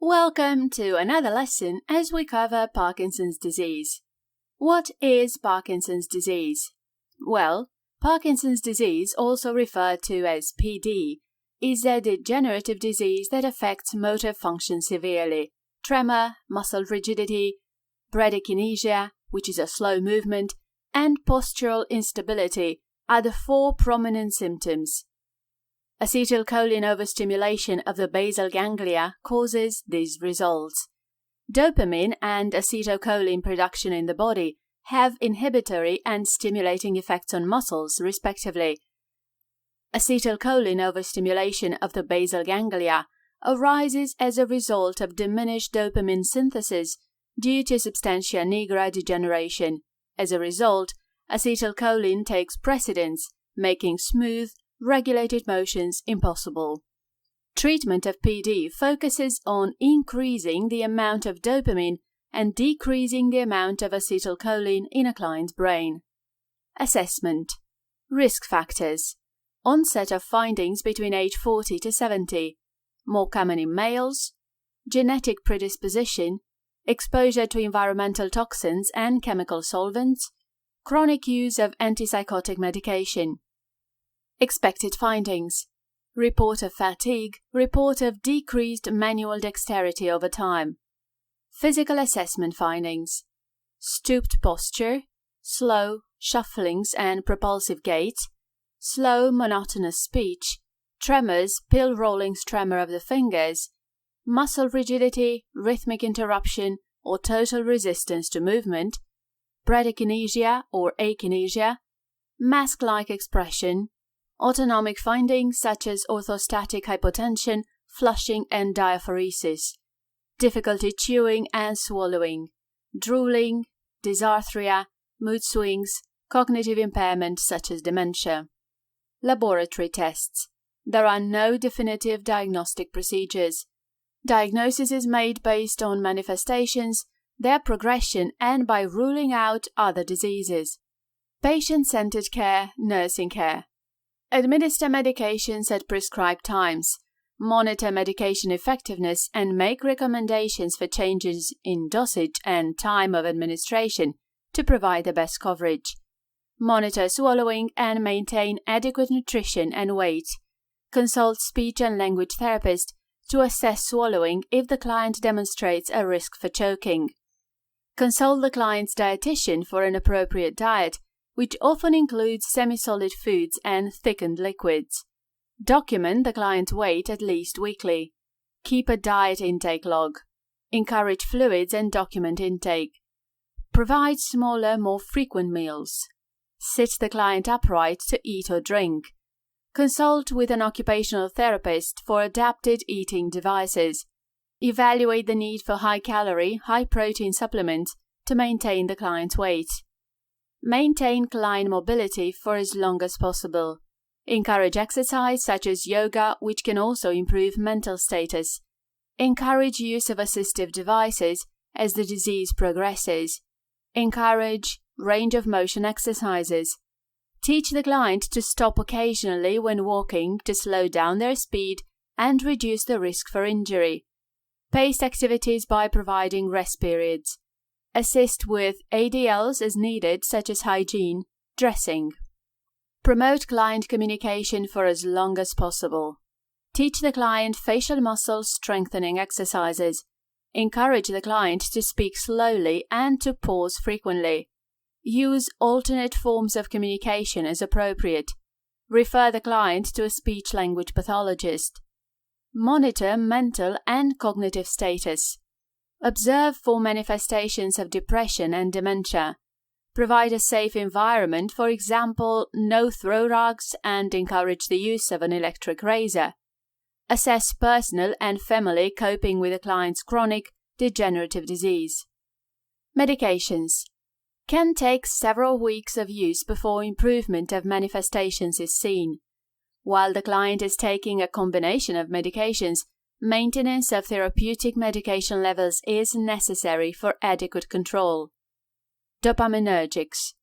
Welcome to another lesson as we cover Parkinson's disease. What is Parkinson's disease? Well, Parkinson's disease, also referred to as PD, is a degenerative disease that affects motor function severely. Tremor, muscle rigidity, bradykinesia, which is a slow movement, and postural instability are the four prominent symptoms. Acetylcholine overstimulation of the basal ganglia causes these results. Dopamine and acetylcholine production in the body have inhibitory and stimulating effects on muscles, respectively. Acetylcholine overstimulation of the basal ganglia arises as a result of diminished dopamine synthesis due to substantia nigra degeneration. As a result, acetylcholine takes precedence, making smooth, regulated motions impossible. Treatment of PD focuses on increasing the amount of dopamine and decreasing the amount of acetylcholine in a client's brain. Assessment. Risk factors. Onset of findings between age 40 to 70. More common in males. Genetic predisposition. Exposure to environmental toxins and chemical solvents. Chronic use of antipsychotic medication. Expected findings. Report of fatigue, report of decreased manual dexterity over time. Physical assessment findings. Stooped posture, slow, shufflings and propulsive gait, slow, monotonous speech, tremors, pill rollings tremor of the fingers, muscle rigidity, rhythmic interruption or total resistance to movement, bradykinesia or akinesia, mask-like expression, autonomic findings such as orthostatic hypotension, flushing and diaphoresis, difficulty chewing and swallowing, drooling, dysarthria, mood swings, cognitive impairment such as dementia. Laboratory tests. There are no definitive diagnostic procedures. Diagnosis is made based on manifestations, their progression, and by ruling out other diseases. Patient-centered care, nursing care. Administer medications at prescribed times, monitor medication effectiveness and make recommendations for changes in dosage and time of administration to provide the best coverage. Monitor swallowing and maintain adequate nutrition and weight. Consult speech and language therapist to assess swallowing if the client demonstrates a risk for choking. Consult the client's dietitian for an appropriate diet, which often includes semi-solid foods and thickened liquids. Document the client's weight at least weekly. Keep a diet intake log. Encourage fluids and document intake. Provide smaller, more frequent meals. Sit the client upright to eat or drink. Consult with an occupational therapist for adapted eating devices. Evaluate the need for high-calorie, high-protein supplements to maintain the client's weight. Maintain client mobility for as long as possible. Encourage exercise such as yoga, which can also improve mental status. Encourage use of assistive devices as the disease progresses. Encourage range of motion exercises. Teach the client to stop occasionally when walking to slow down their speed and reduce the risk for injury. Pace activities by providing rest periods. Assist with ADLs as needed, such as hygiene, dressing. Promote client communication for as long as possible. Teach the client facial muscle strengthening exercises. Encourage the client to speak slowly and to pause frequently. Use alternate forms of communication as appropriate. Refer the client to a speech-language pathologist. Monitor mental and cognitive status. Observe for manifestations of depression and dementia. Provide a safe environment, for example, no throw rugs, and encourage the use of an electric razor. Assess personal and family coping with a client's chronic degenerative disease. Medications. Can take several weeks of use before improvement of manifestations is seen. While the client is taking a combination of medications, maintenance of therapeutic medication levels is necessary for adequate control. Dopaminergics.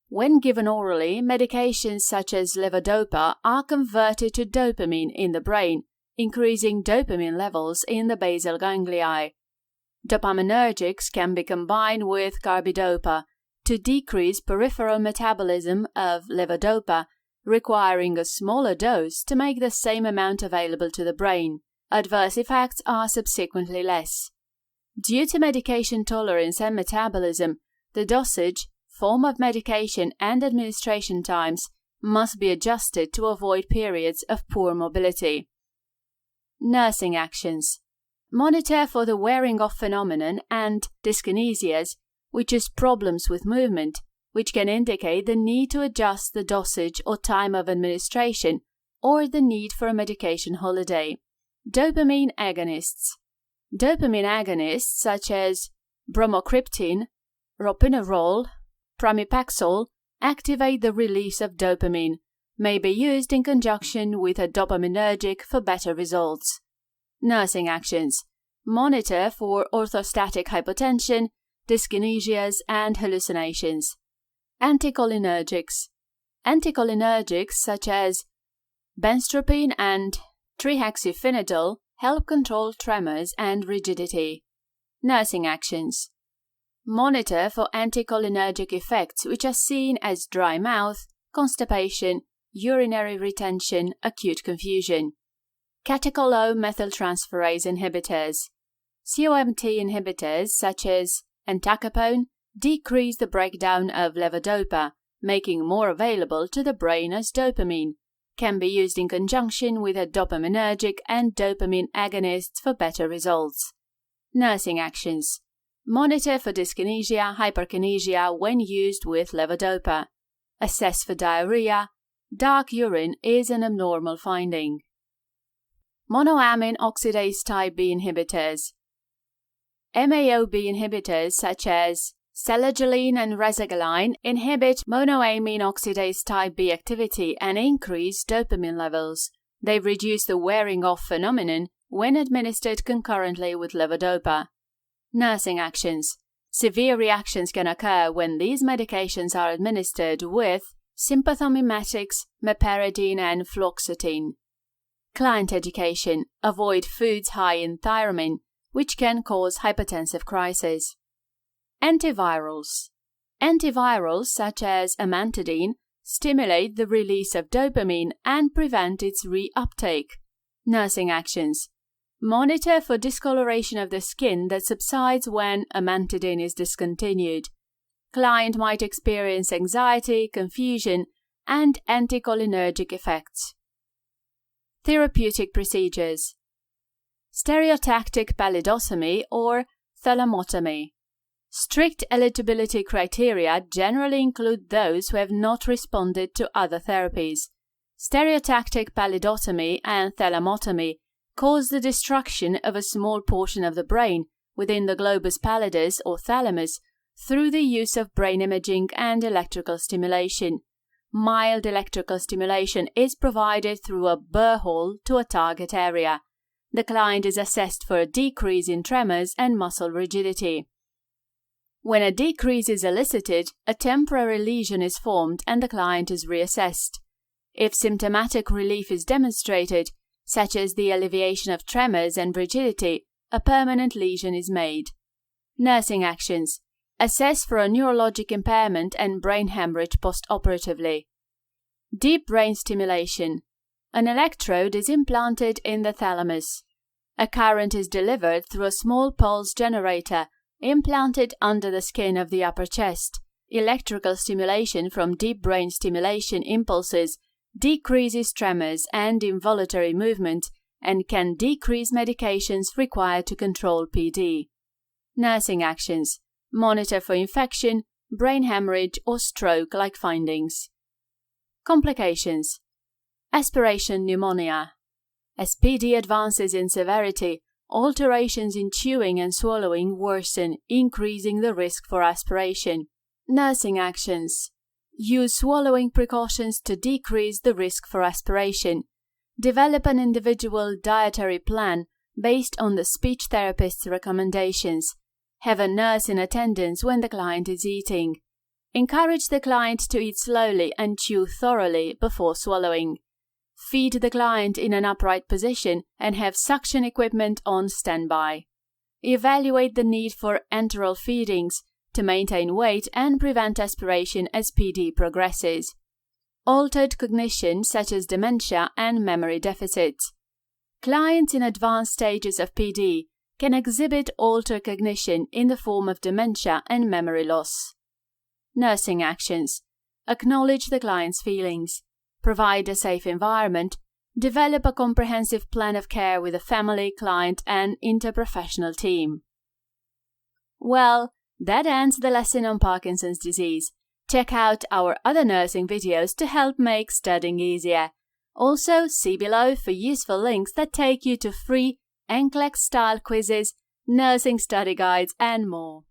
When given orally, medications such as levodopa are converted to dopamine in the brain, increasing dopamine levels in the basal ganglia. Dopaminergics can be combined with carbidopa to decrease peripheral metabolism of levodopa, requiring a smaller dose to make the same amount available to the brain. Adverse effects are subsequently less. Due to medication tolerance and metabolism, the dosage, form of medication, and administration times must be adjusted to avoid periods of poor mobility. Nursing actions. Monitor for the wearing off phenomenon and dyskinesias, which is problems with movement, which can indicate the need to adjust the dosage or time of administration or the need for a medication holiday. Dopamine agonists. Dopamine agonists such as bromocriptine, ropinirole, pramipexole activate the release of dopamine, may be used in conjunction with a dopaminergic for better results. Nursing actions. Monitor for orthostatic hypotension, dyskinesias, and hallucinations. Anticholinergics. Anticholinergics such as benztropine and trihexyphenidyl help control tremors and rigidity. Nursing actions. Monitor for anticholinergic effects which are seen as dry mouth, constipation, urinary retention, acute confusion. Catechol-O-methyltransferase inhibitors. COMT inhibitors such as entacapone decrease the breakdown of levodopa, making more available to the brain as dopamine. Can be used in conjunction with a dopaminergic and dopamine agonists for better results. Nursing actions. Monitor for dyskinesia, hyperkinesia when used with levodopa. Assess for diarrhea. Dark urine is an abnormal finding. Monoamine oxidase type B inhibitors. MAO-B inhibitors such as selageline and rasagiline inhibit monoamine oxidase type B activity and increase dopamine levels. They reduce the wearing off phenomenon when administered concurrently with levodopa. Nursing actions. Severe reactions can occur when these medications are administered with sympathomimetics, meperidine, and fluoxetine. Client education. Avoid foods high in thiamine, which can cause hypertensive crisis. Antivirals. Antivirals such as amantadine stimulate the release of dopamine and prevent its reuptake. Nursing actions. Monitor for discoloration of the skin that subsides when amantadine is discontinued. Client might experience anxiety, confusion, and anticholinergic effects. Therapeutic procedures. Stereotactic palidotomy or thalamotomy. Strict eligibility criteria generally include those who have not responded to other therapies. Stereotactic palidotomy and thalamotomy cause the destruction of a small portion of the brain within the globus pallidus or thalamus through the use of brain imaging and electrical stimulation. Mild electrical stimulation is provided through a burr hole to a target area. The client is assessed for a decrease in tremors and muscle rigidity. When a decrease is elicited, a temporary lesion is formed and the client is reassessed. If symptomatic relief is demonstrated, such as the alleviation of tremors and rigidity, a permanent lesion is made. Nursing actions. Assess for a neurologic impairment and brain hemorrhage postoperatively. Deep brain stimulation. An electrode is implanted in the thalamus. A current is delivered through a small pulse generator implanted under the skin of the upper chest. Electrical stimulation from deep brain stimulation impulses decreases tremors and involuntary movement and can decrease medications required to control PD. Nursing actions. Monitor for infection, brain hemorrhage, or stroke-like findings. Complications. Aspiration pneumonia. As PD advances in severity, alterations in chewing and swallowing worsen, increasing the risk for aspiration. Nursing actions. Use swallowing precautions to decrease the risk for aspiration. Develop an individual dietary plan based on the speech therapist's recommendations. Have a nurse in attendance when the client is eating. Encourage the client to eat slowly and chew thoroughly before swallowing. feed the client in an upright position and have suction equipment on standby. Evaluate the need for enteral feedings to maintain weight and prevent aspiration as PD progresses. Altered cognition such as dementia and memory deficits. Clients in advanced stages of PD can exhibit altered cognition in the form of dementia and memory loss. Nursing actions. Acknowledge the client's feelings. Provide a safe environment. Develop a comprehensive plan of care with the family, client, and interprofessional team. Well, that ends the lesson on Parkinson's disease. Check out our other nursing videos to help make studying easier. Also, see below for useful links that take you to free Nclex style quizzes, nursing study guides, and more.